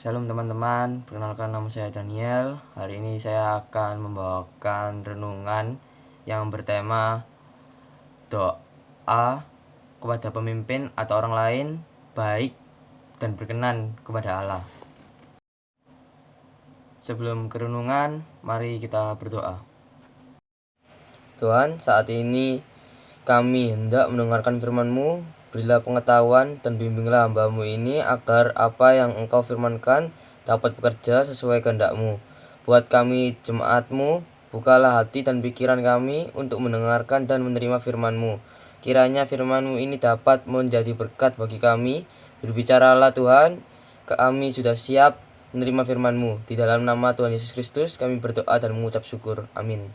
Shalom teman-teman, perkenalkan nama saya Daniel. Hari ini saya akan membawakan renungan yang bertema doa kepada pemimpin atau orang lain baik dan berkenan kepada Allah. Sebelum ke renungan, mari kita berdoa. Tuhan, saat ini kami hendak mendengarkan firman-Mu. Berilah pengetahuan dan bimbinglah hamba-Mu ini agar apa yang Engkau firmankan dapat bekerja sesuai kehendak-Mu. Buat kami jemaat-Mu, bukalah hati dan pikiran kami untuk mendengarkan dan menerima firman-Mu. Kiranya firman-Mu ini dapat menjadi berkat bagi kami. Berbicaralah Tuhan, kami sudah siap menerima firman-Mu. Di dalam nama Tuhan Yesus Kristus kami berdoa dan mengucap syukur. Amin.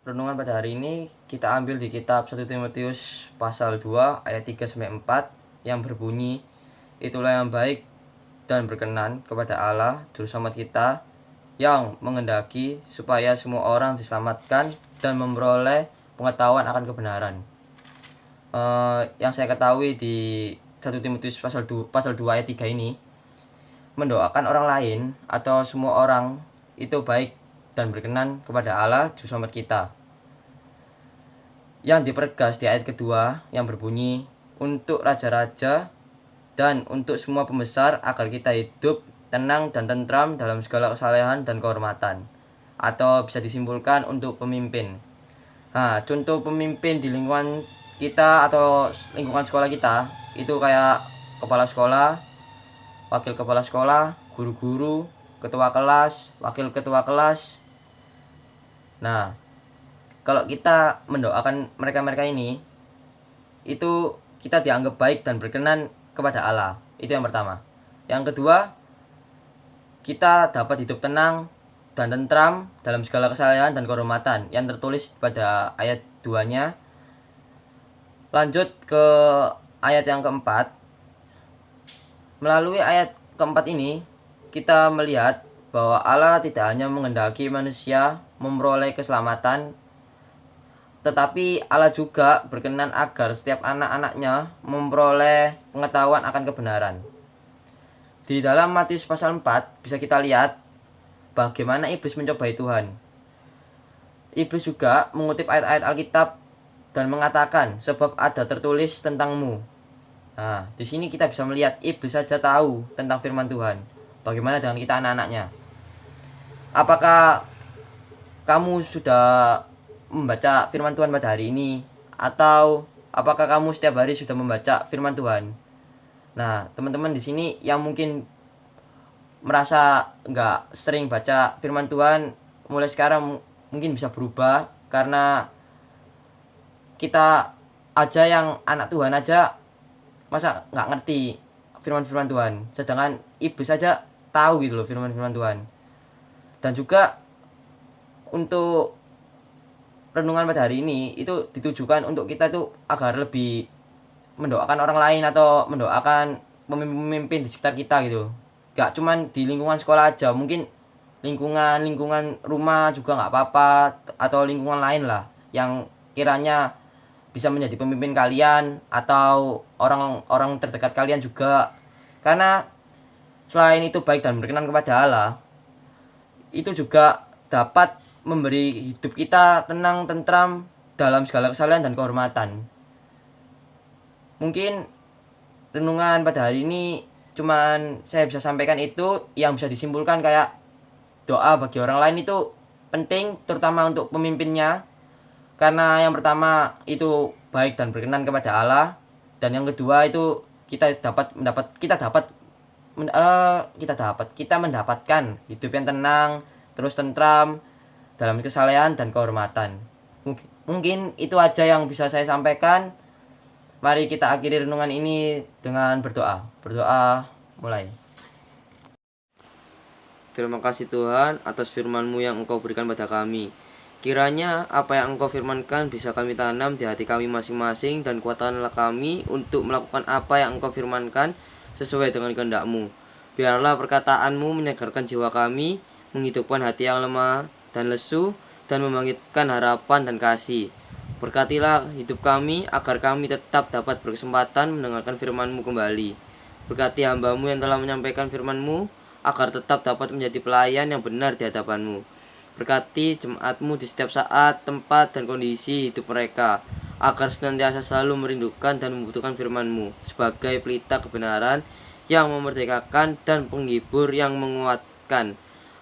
Renungan pada hari ini kita ambil di kitab 1 Timotius pasal 2 ayat 3-4 yang berbunyi, itulah yang baik dan berkenan kepada Allah Juru Selamat kita, yang menghendaki supaya semua orang diselamatkan dan memperoleh pengetahuan akan kebenaran. Yang saya ketahui di 1 Timotius pasal 2 ayat 3 ini, mendoakan orang lain atau semua orang itu baik dan berkenan kepada Allah Juru Selamat kita. Yang dipertegas di ayat kedua yang berbunyi, untuk raja-raja dan untuk semua pembesar agar kita hidup tenang dan tentram dalam segala kesalehan dan kehormatan. Atau bisa disimpulkan untuk pemimpin. Nah, contoh pemimpin di lingkungan kita atau lingkungan sekolah kita itu kayak kepala sekolah, wakil kepala sekolah, guru-guru, ketua kelas, wakil ketua kelas. Nah, kalau kita mendoakan mereka-mereka ini, itu kita dianggap baik dan berkenan kepada Allah. Itu yang pertama. Yang kedua, kita dapat hidup tenang dan tentram dalam segala kesalehan dan kehormatan yang tertulis pada ayat 2-nya. Lanjut ke ayat yang keempat. Melalui ayat keempat ini, kita melihat bahwa Allah tidak hanya menghendaki manusia memperoleh keselamatan, tetapi Allah juga berkenan agar setiap anak-anaknya memperoleh pengetahuan akan kebenaran. Di dalam Matius pasal 4 bisa kita lihat bagaimana iblis mencobai Tuhan. Iblis juga mengutip ayat-ayat Alkitab dan mengatakan, sebab ada tertulis tentangmu. Nah, di sini kita bisa melihat iblis saja tahu tentang firman Tuhan. Bagaimana dengan kita anak-anaknya? Apakah kamu sudah membaca firman Tuhan pada hari ini, atau apakah kamu setiap hari sudah membaca firman Tuhan? Nah, teman-teman di sini yang mungkin merasa nggak sering baca firman Tuhan, mulai sekarang mungkin bisa berubah, karena kita aja yang anak Tuhan aja masa nggak ngerti firman-firman Tuhan, sedangkan iblis saja tahu gitu loh firman-firman Tuhan. Dan juga untuk renungan pada hari ini itu ditujukan untuk kita itu agar lebih mendoakan orang lain atau mendoakan pemimpin di sekitar kita gitu. Gak cuman di lingkungan sekolah aja, mungkin lingkungan rumah juga nggak apa-apa, atau lingkungan lain lah yang kiranya bisa menjadi pemimpin kalian atau orang-orang terdekat kalian juga. Karena selain itu baik dan berkenan kepada Allah, itu juga dapat memberi hidup kita tenang, tentram dalam segala kesalahan dan kehormatan. Mungkin renungan pada hari ini cuman saya bisa sampaikan itu, yang bisa disimpulkan kayak doa bagi orang lain itu penting, terutama untuk pemimpinnya. Karena yang pertama itu baik dan berkenan kepada Allah, dan yang kedua itu kita mendapatkan hidup yang tenang, terus tentram dalam kesalehan dan kehormatan. Mungkin itu aja yang bisa saya sampaikan. Mari kita akhiri renungan ini dengan berdoa. Berdoa mulai. Terima kasih Tuhan atas firman-Mu yang Engkau berikan pada kami. Kiranya apa yang Engkau firmankan bisa kami tanam di hati kami masing-masing, dan kuatkanlah kami untuk melakukan apa yang Engkau firmankan sesuai dengan kehendak-Mu. Biarlah perkataan-Mu menyegarkan jiwa kami, menghidupkan hati yang lemah dan lesu, dan membangkitkan harapan dan kasih. Berkatilah hidup kami agar kami tetap dapat berkesempatan mendengarkan firman-Mu kembali. Berkati hamba-Mu yang telah menyampaikan firman-Mu, agar tetap dapat menjadi pelayan yang benar di hadapan-Mu. Berkati jemaat-Mu di setiap saat, tempat, dan kondisi hidup mereka, agar senantiasa selalu merindukan dan membutuhkan firman-Mu sebagai pelita kebenaran yang memerdekakan dan penghibur yang menguatkan.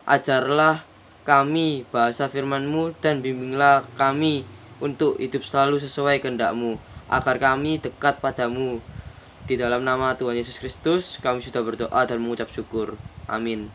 Ajarlah kami bahasa firman-Mu dan bimbinglah kami untuk hidup selalu sesuai kehendak-Mu, agar kami dekat padamu. Di dalam nama Tuhan Yesus Kristus, kami sudah berdoa dan mengucap syukur. Amin.